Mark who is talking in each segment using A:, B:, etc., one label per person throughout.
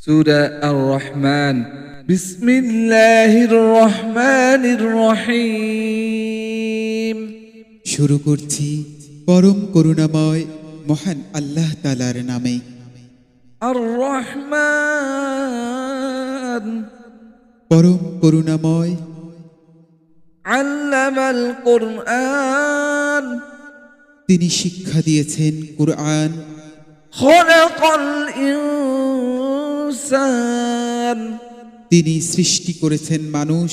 A: সূরা আর-রহমান। বিসমিল্লাহির রহমানির রহিম।
B: শুরু করছি পরম করুণাময় মহান আল্লাহ তাআলার নামে।
A: আর-রহমান
B: পরম করুণাময়।
A: আল্লামাল কুরআন
B: তিনি শিক্ষা দিয়েছেন কুরআন।
A: খলাকাল ইনসান
B: তিনি সৃষ্টি করেছেন মানুষ।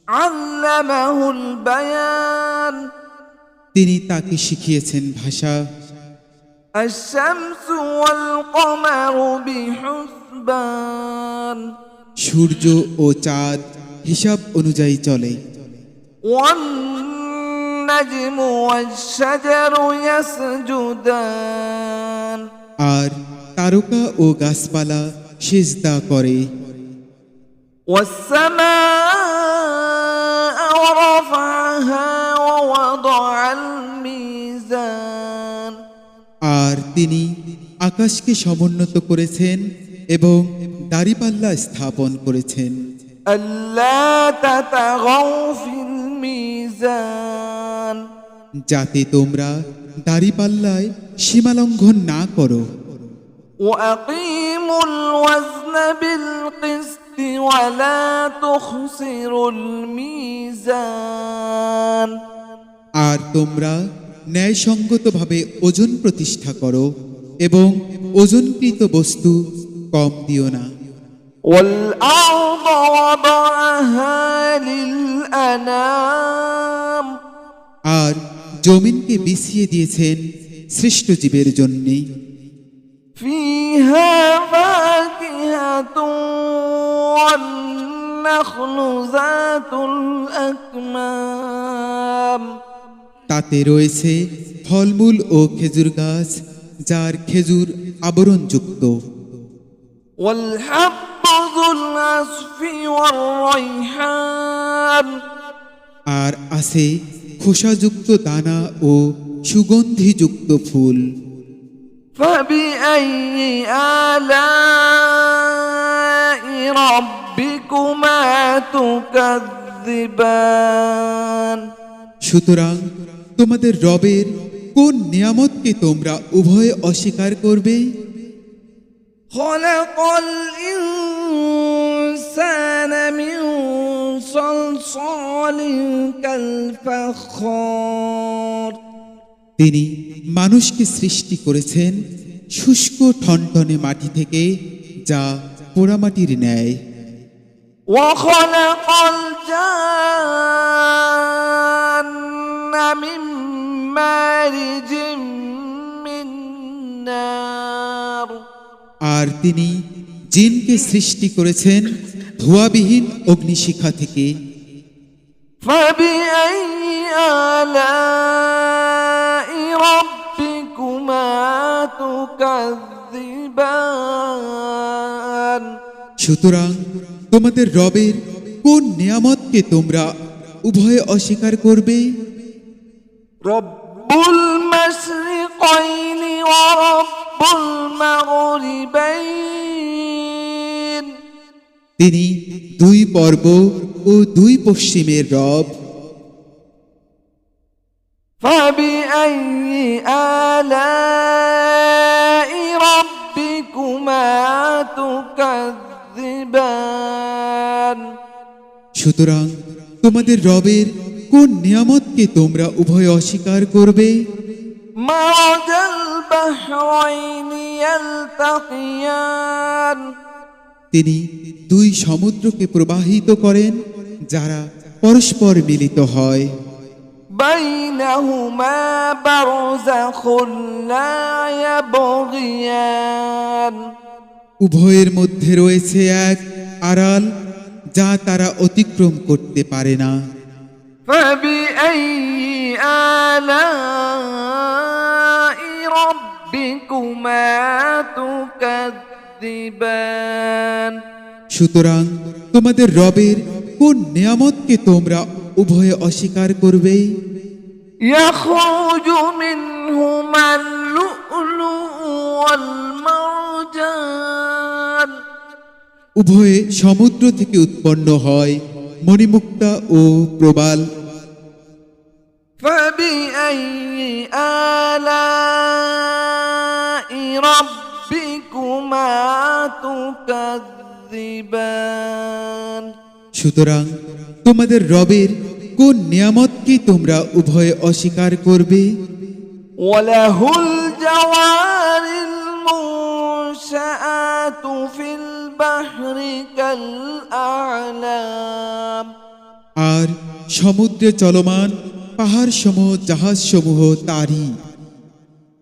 A: আল্লামাহুল বায়ান
B: তিনি তাকে শিখিয়েছেন ভাষা।
A: আশ-শামসু ওয়াল কমারু বিহুসবান
B: সূর্য ও চাঁদ হিসাব অনুযায়ী চলে।
A: ওয়ান নাজমু ওয়াশ-শাজারু ইয়াসজুদান
B: আর তারকা ও গাছপালা সিজদা করে।
A: ওয়াস-সামাআ ওয়া-রাফা'আহা ওয়া-ওয়াদা'আল মিজান
B: আর তিনি আকাশকে সমুন্নত করেছেন এবং দাঁড়িপাল্লা স্থাপন করেছেন।
A: আল্লা তাতাগাউ ফিল মিজান
B: যাতে তোমরা দাঁড়িপাল্লায় সীমালঙ্ঘন না করো।
A: وأقيموا الوزن بالقسط ولا تخسروا الميزان
B: আর তোমরা ন্যায়সঙ্গতভাবে ওজন প্রতিষ্ঠা করো এবং ওজনকৃত বস্তু কম দিও না।
A: والأرض وضعها للأنام
B: আর জমিনকে বিছিয়ে দিয়েছেন সৃষ্ট জীবের জন্যে।
A: فيها فاكهة والنخل ذات الأكمام
B: তাতে রয়েছে ফলমূল ও খেজুর গাছ যার খেজুর আবরণযুক্ত।
A: والحب ذو العصف والريحان
B: আর আছে খোসাযুক্ত দানা ও সুগন্ধিযুক্ত ফুল।
A: فبأي آلاء ربكما تكذبان
B: সুতরাং তোমাদের রবের কোন নিয়ামতকে তোমরা উভয়ে অস্বীকার করবে?
A: خلق الإنسان من صلصال كالفخار
B: তিনি মানুষকে সৃষ্টি করেছেন শুষ্ক ঠনঠনে মাটি থেকে, যা পোড়ামাটির ন্যায়।
A: وخلق الجن من مارج من نار
B: আর তিনি জিনকে সৃষ্টি করেছেন ধোঁয়াবিহীন অগ্নিশিখা থেকে।
A: فبأي آلاء ربكما تكذبان
B: সুতরাং তোমাদের রবের কোন নিয়ামতকে তোমরা উভয়ে অস্বীকার করবে?
A: رب المشرقين ورب المغربين
B: তিনি দুই পূর্ব ও দুই পশ্চিমের রব।
A: فبأي آلاء ربكما تكذبان
B: সুতরাং তোমাদের রবের কোন নিয়ামতকে তোমরা উভয়ে অস্বীকার করবে?
A: مرج البحرين يلتقيان
B: তিনি দুই সমুদ্রকে প্রবাহিত করেন যারা পরস্পর মিলিত হয়।
A: بينهما برزخ لا يبغيان
B: উভয়ের মধ্যে রয়েছে এক আড়াল যা তারা অতিক্রম করতে পারে না।
A: فبأي آلاء ربكما تكذبان
B: সুতরাং তোমাদের রবের কোন নিয়ামতকে তোমরা উভয়ে অস্বীকার করবে?
A: يخرج منهما اللؤلؤ والمرجان
B: উভয়ে সমুদ্র থেকে উৎপন্ন হয় মণিমুক্তা ও প্রবাল।
A: فبأي آلاء ربكما تكذبان
B: সুতরাং তোমাদের রবের কোন নিয়ামতকে তোমরা উভয়ে অস্বীকার করবে?
A: وله الجوار المنشآت في البحر كالأعلام
B: আর সমুদ্রে চলমান পাহাড়সমূহ জাহাজসমূহ তারই।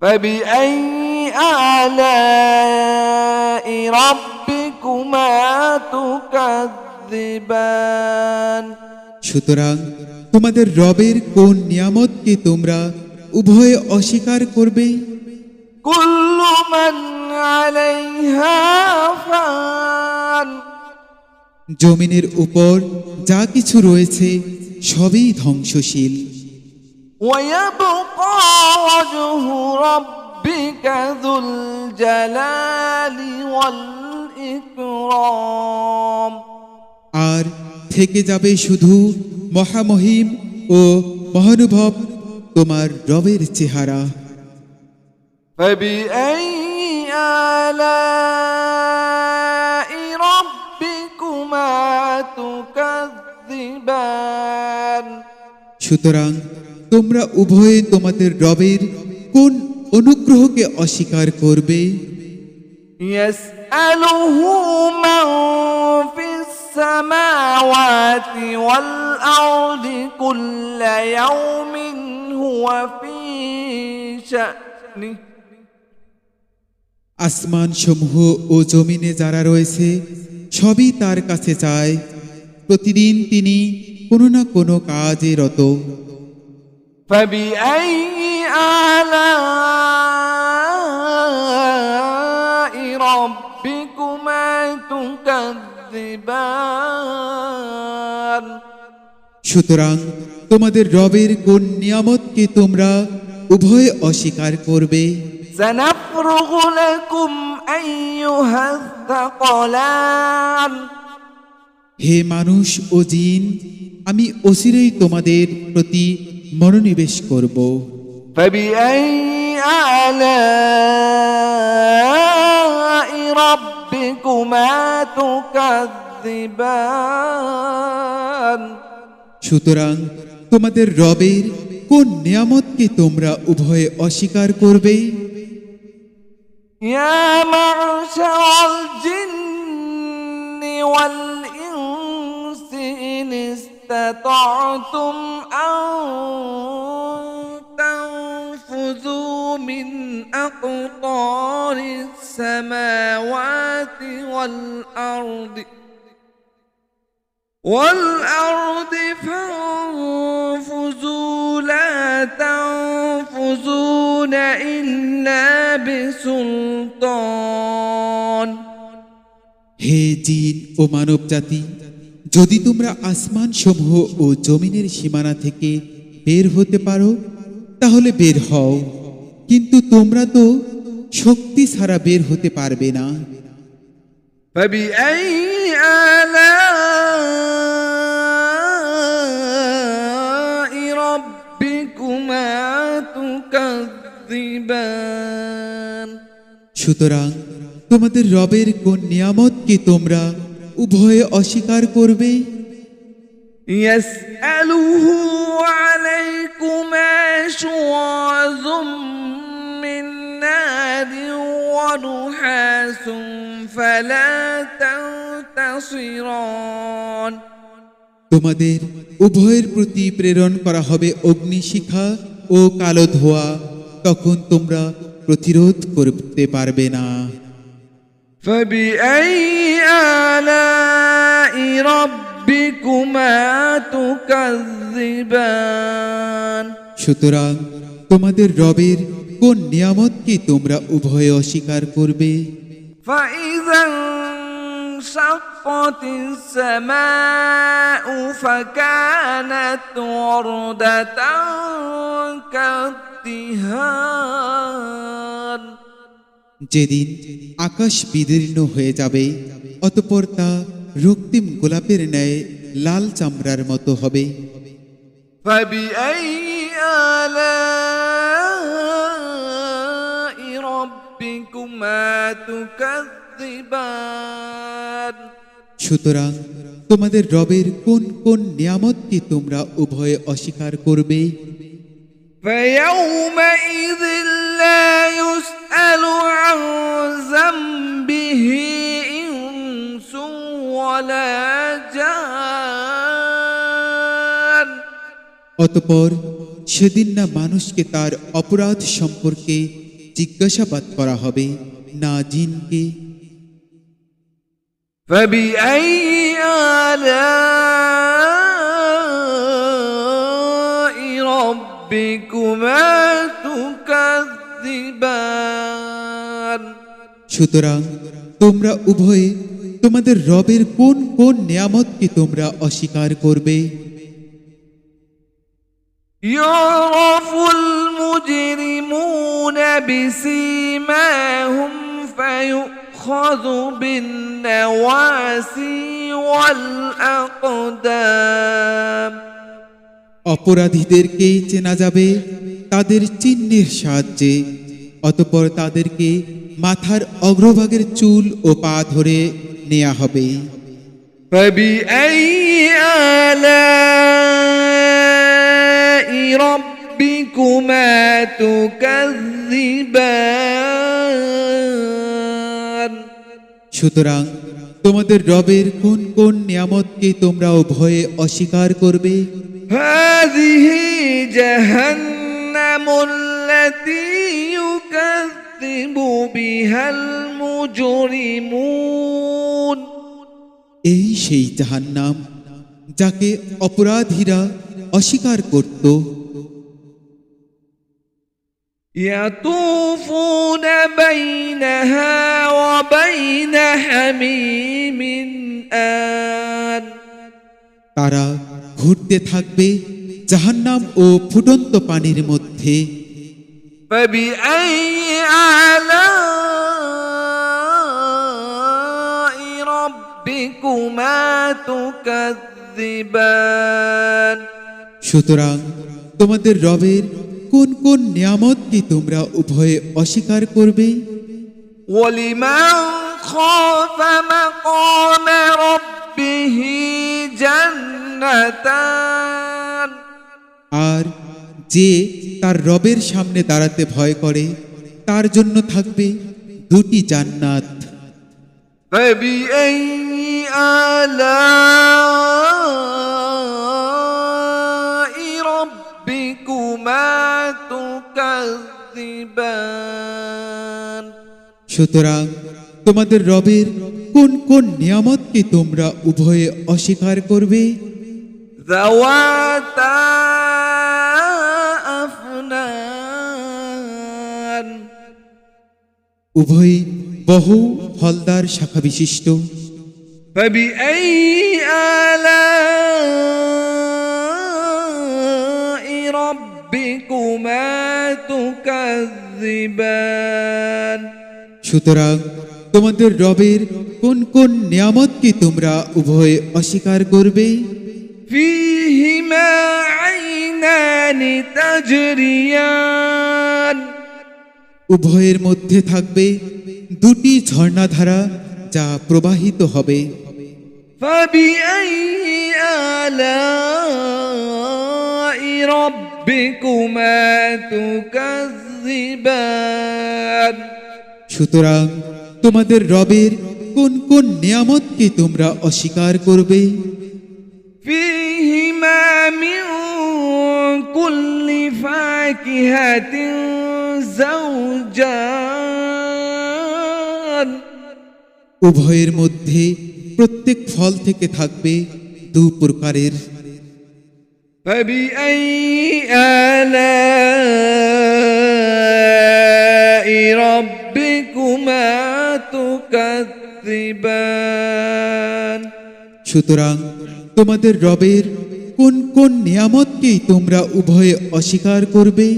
A: فبأي آلاء ربكما تكذبان
B: সুতরাং তোমাদের রবের কোন নিয়ামতকে তোমরা উভয়ে অস্বীকার করবে?
A: كل من عليها فان
B: জমিনের উপর যা কিছু রয়েছে সবই ধ্বংসশীল।
A: ويبقى وجه ربك ذو الجلال والإكرام
B: আর থেকে যাবে শুধু মহামহিম ও মহানুভব তোমার রবের চেহারা।
A: فبأي آلاء ربكما تكذبان
B: সুতরাং তোমরা উভয়ে তোমাদের রবের কোন অনুগ্রহকে অস্বীকার করবে?
A: يسأله من في السماوات والأرض كل يوم هو في شأن
B: আসমান সমূহ ও জমিনে যারা রয়েছে সবই তার কাছে চায়, প্রতিদিন তিনি কোনো না কোনো কাজে রত।
A: فبأي آلاء ربكما تكذبان
B: সুতরাং তোমাদের রবের কোন নিয়ামতকে তোমরা উভয়ে অস্বীকার করবে?
A: سنفرغ لكم أيها الثقلان
B: হে মানুষ ও জিন, আমি অচিরেই তোমাদের প্রতি মনোনিবেশ করব।
A: فبأي آلاء ربكما تكذبان
B: সুতরাং তোমাদের রবের কোন নিয়ামতকে তোমরা উভয়ে অস্বীকার করবে?
A: يا معشر الجن والإنس إن استطعتم أن تنفذوا من أقطار السماوات والأرض فانفذوا لا تنفذون إلا بسلطان
B: হে জিন ও মানব জাতি, যদি তোমরা আসমান সমূহ ও জমিনের সীমানা থেকে বের হতে পারো তাহলে বের হও, কিন্তু তোমরা তো শক্তি ছাড়া বের হতে পারবে না।
A: فبأي آلاء ربكما تكذبان
B: সুতরাং তোমাদের রবের কোন নিয়ামতকে তোমরা উভয়ে অস্বীকার করবে?
A: يسأله عليكما شواظ من نار ونحاس فلا تنتصران
B: তোমাদের উভয়ের প্রতি প্রেরণ করা হবে অগ্নিশিখা ও কালো ধোঁয়া, তখন তোমরা প্রতিরোধ করতে পারবে না।
A: فبأي آلاء ربكما تكذبان
B: সুতরাং তোমাদের রবের কোন নিয়ামতকে তোমরা উভয়ে অস্বীকার করবে?
A: فإذا انشقت السماء فكانت وردة كالدهان
B: যেদিন আকাশ বিদীর্ণ হয়ে যাবে অতঃপর তা রক্তিম গোলাপের ন্যায় লাল চামড়ার মতো হবে।
A: فبأي آلاء ربكما تكذبان
B: সুতরাং তোমাদের রবের কোন কোন নিয়ামতকে তোমরা উভয়ে অস্বীকার করবে?
A: فيومئذ لا يسأل عن ذنبه إنس ولا جان
B: অতঃপর সেদিন না মানুষকে তার অপরাধ সম্পর্কে জিজ্ঞাসাবাদ করা হবে, না জিনকে।
A: فبأي آلاء ربكما تكذبان
B: সুতরাং তোমরা উভয়ে তোমাদের রবের কোন কোন নিয়ামতকে তোমরা অস্বীকার করবে?
A: يعرف المجرمون بسيماهم فيؤخذ بالنواسي والأقدام
B: অপরাধীদেরকে চেনা যাবে তাদের চিহ্নের সাহায্যে, অতঃপর তাদেরকে মাথার অগ্রভাগের চুল ও পা ধরে নেওয়া হবে।
A: فبأي آلاء ربكما تكذبان
B: সুতরাং তোমাদের রবের কোন কোন নিয়ামতকে তোমরা উভয়ে অস্বীকার করবে?
A: هذه جهنم التي يكذب بها المجرمون
B: এই সেই জাহান্নাম যাকে অপরাধীরা অস্বীকার করত।
A: يطوفون بينها وبين حميم آن
B: তারা ঘুরতে থাকবে জাহান্নাম ও ফুটন্ত পানির মধ্যে।
A: فبأي آلاء ربكما تكذبان
B: সুতরাং তোমাদের রবের কোন কোন নিয়ামতকে তোমরা উভয়ে অস্বীকার করবে?
A: ولمن خاف مقام ربه جنتان
B: আর যে তার রবের সামনে দাঁড়াতে ভয় করে তার জন্য থাকবে দুটি জান্নাত।
A: فبأي آلاء ربكما تكذبان
B: সুতরাং তোমাদের রবের কোন কোন নিয়ামতকে তোমরা উভয়ে অস্বীকার করবে?
A: ذواتا أفنان
B: উভয় বহু ফলদার শাখা বিশিষ্ট।
A: فبأي آلاء ربكما تكذبان
B: সুতরাং তোমাদের রবের কোন কোন নিয়ামতকে তোমরা উভয়ে অস্বীকার করবে?
A: فيهما عينان تجريان
B: উভয়ের মধ্যে থাকবে দুটি ঝর্ণাধারা যা প্রবাহিত হবে।
A: فبأي آلاء ربكما تكذبان
B: সুতরাং তোমাদের রবের কোন কোন নিয়ামতকে তোমরা অস্বীকার করবে?
A: فيهما من كل فاكهة زوجان
B: উভয়ের মধ্যে প্রত্যেক ফল থেকে থাকবে দু প্রকারের।
A: فبأي آلاء ربكما تكذبان
B: সুতরাং তোমাদের রবের কোন কোন নিয়ামতকেই তোমরা উভয়ে অস্বীকার করবে?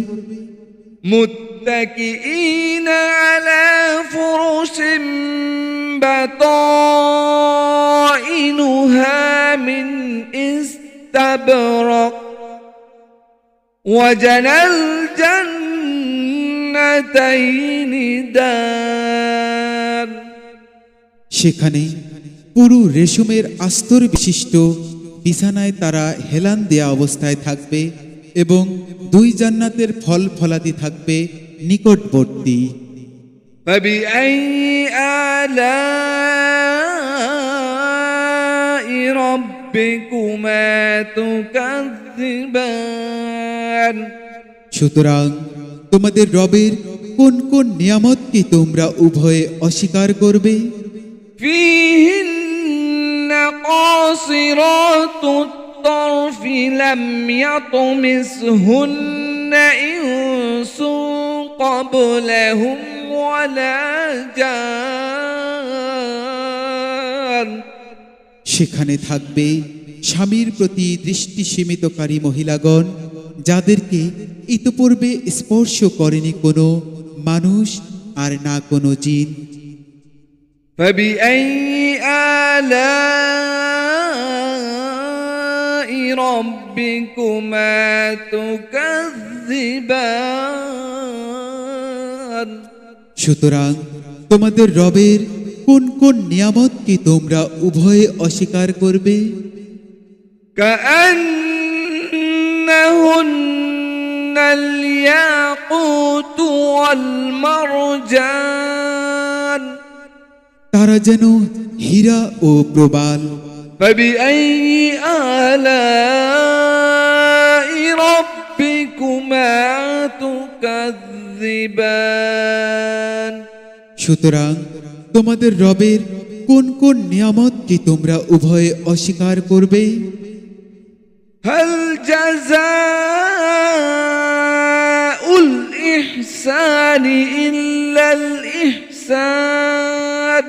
A: متكئين على فرش بطائنها خزائنها من استبرق وجنى الجنتين دان
B: সেখানে পুরো রেশমের আস্তর বিশিষ্ট বিছানায় তারা হেলান দেয়া অবস্থায় থাকবে এবং দুই জান্নাতের ফল ফলাদি থাকবে নিকটবর্তী।
A: فبأي آلاء ربكما تكذبان
B: সুতরাং তোমাদের রবের কোন কোন নিয়ামতকে তোমরা উভয়ে অস্বীকার করবে?
A: فيهن قاصرات الطرف لم يطمسهن إنس قبلهم ولا جان
B: সেখানে থাকবে স্বামীর প্রতি দৃষ্টি সীমিতকারী মহিলাগণ, যাদেরকে ইতপূর্বে স্পর্শ করেনি কোনো মানুষ আর না কোনো জিন।
A: فبأي آلاء ربكما تكذبان
B: সুতরাং তোমাদের রবের কোন কোন নিয়ামতকে তোমরা উভয়ে অস্বীকার করবে?
A: كأنهن الياقوت والمرجان
B: তারা যেন হীরা ও প্রবাল।
A: فبأي آلاء ربكما تكذبان
B: সুতরাং তোমাদের রবের কোন কোন নিয়ামতকে তোমরা উভয়ে অস্বীকার করবে?
A: هل جزاء الإحسان إلا الإحسان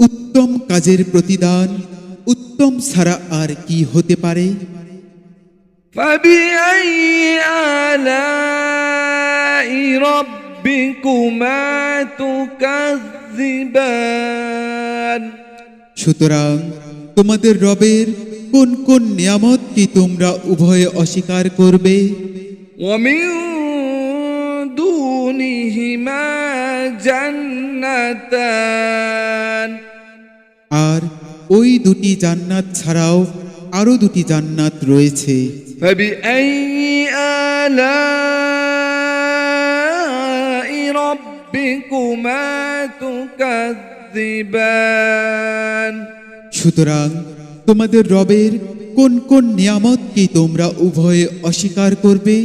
B: উত্তম কাজের প্রতিদান উত্তম ছাড়া আর কি হতে পারে?
A: فبأي آلاء ربكما تكذبان
B: সুতরাং তোমাদের রবের কোন কোন নিয়ামতকে তোমরা উভয়ে অস্বীকার করবে?
A: ومن دونهما جنتان
B: আর ওই দুটি জান্নাত ছাড়াও আরো দুটি জান্নাত রয়েছে।
A: فبأي آلاء ربكما تكذبان
B: সুতরাং তোমাদের রবের কোন কোন নিয়ামতকে তোমরা উভয়ে অস্বীকার করবে?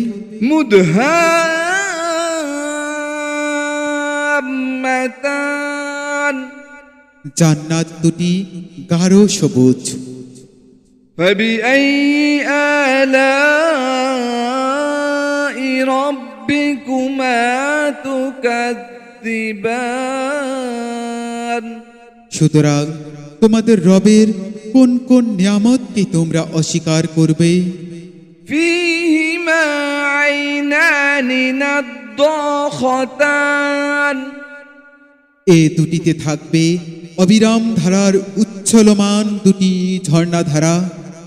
A: مدهامتان
B: জান্নাত দুটি গাঢ় সবুজ।
A: فبأي آلاء ربكما تكذبان
B: সুতরাং তোমাদের রবের কোন কোন নিয়ামতকে তোমরা অস্বীকার করবে?
A: فيهما عينان نضاختان
B: এ দুটিতে থাকবে অবিরাম ধারার উচ্ছলমান দুটি ঝর্ণাধারা।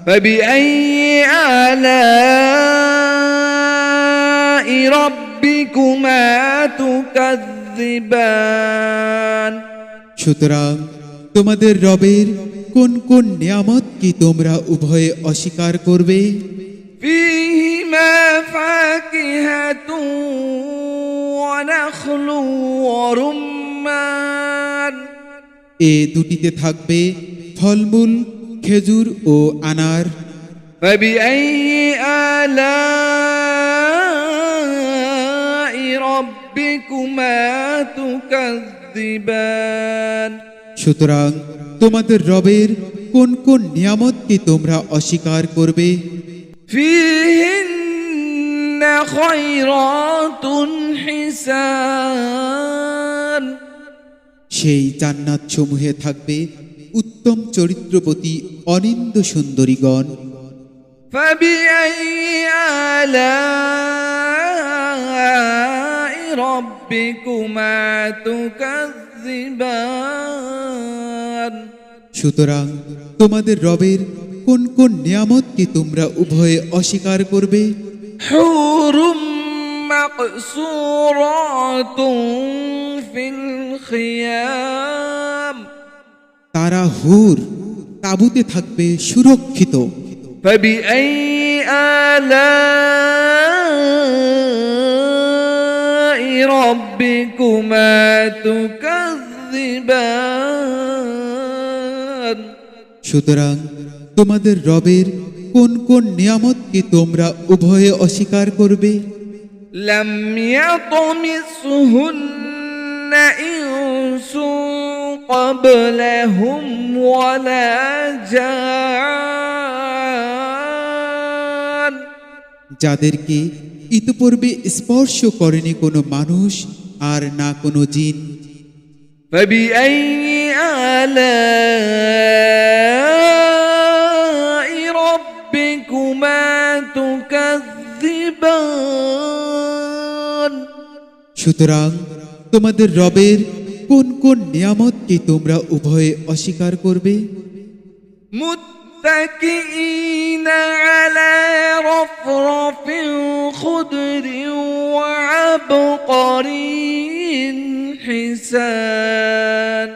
A: فبأي آلاء ربكما تكذبان
B: সুতরাং তোমাদের রবের কোন কোন নিয়ামতকে তোমরা উভয়ে অস্বীকার করবে?
A: فيهما فاكهة ونخل ورمان
B: এ দুটিতে থাকবে ফলমূল খেজুর ও আনার।
A: فبأي آلاء ربكما تكذبان
B: সুতরাং তোমাদের রবের কোন কোন নিয়ামতকে তোমরা অস্বীকার করবে?
A: فيهن خيرات حسان
B: সেই জান্নাত সমূহে থাকবে উত্তম চরিত্রবতী অনিন্দ সুন্দরীগণ।
A: فبأي آلاء ربكما تكذبان
B: সুতরাং তোমাদের রবের কোন কোন নিয়ামতকে তোমরা উভয়ে অস্বীকার করবে?
A: حور مقصورات في الخيام
B: তারা হুর তাঁবুতে থাকবে সুরক্ষিত।
A: فبأي آلاء ربكما تكذبان
B: সুতরাং তোমাদের রবের কোন কোন নিয়ামতকে তোমরা উভয়ে অস্বীকার করবে?
A: لم يطمثهن إنس قبلهم ولا جان
B: যাদেরকে ইতপূর্বে স্পর্শ করেনি কোনো মানুষ আর না কোনো জিন।
A: فبأي آلاء ربكما تكذبان
B: সুতরাং তোমাদের রবের কোন কোন নিয়ামতকে তোমরা উভয়ে অস্বীকার করবে?
A: متكئين على رفرف خضر وعبقري حسان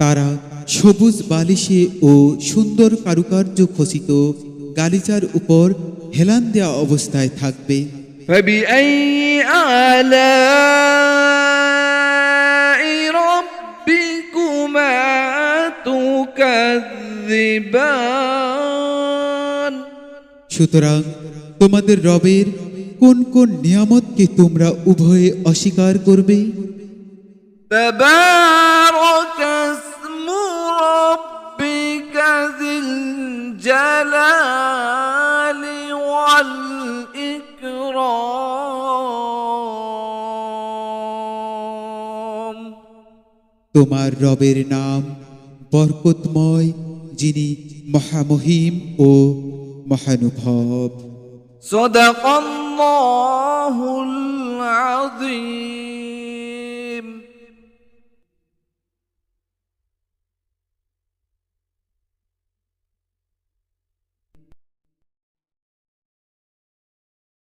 B: তারা সবুজ বালিশে ও সুন্দর কারুকার্য খচিত গালিচার উপর হেলান দেওয়া অবস্থায় থাকবে।
A: فبأي آلاء ربكما تكذبان
B: সুতরাং তোমাদের রবের কোন কোন নিয়ামতকে তোমরা উভয়ে অস্বীকার করবে?
A: تبارك اسم ربك ذي الجلال والإكرام
B: তোমার রবের নাম বরকতময়, যিনি মহামহিম ও মহানুভব।
A: صدق الله العظيم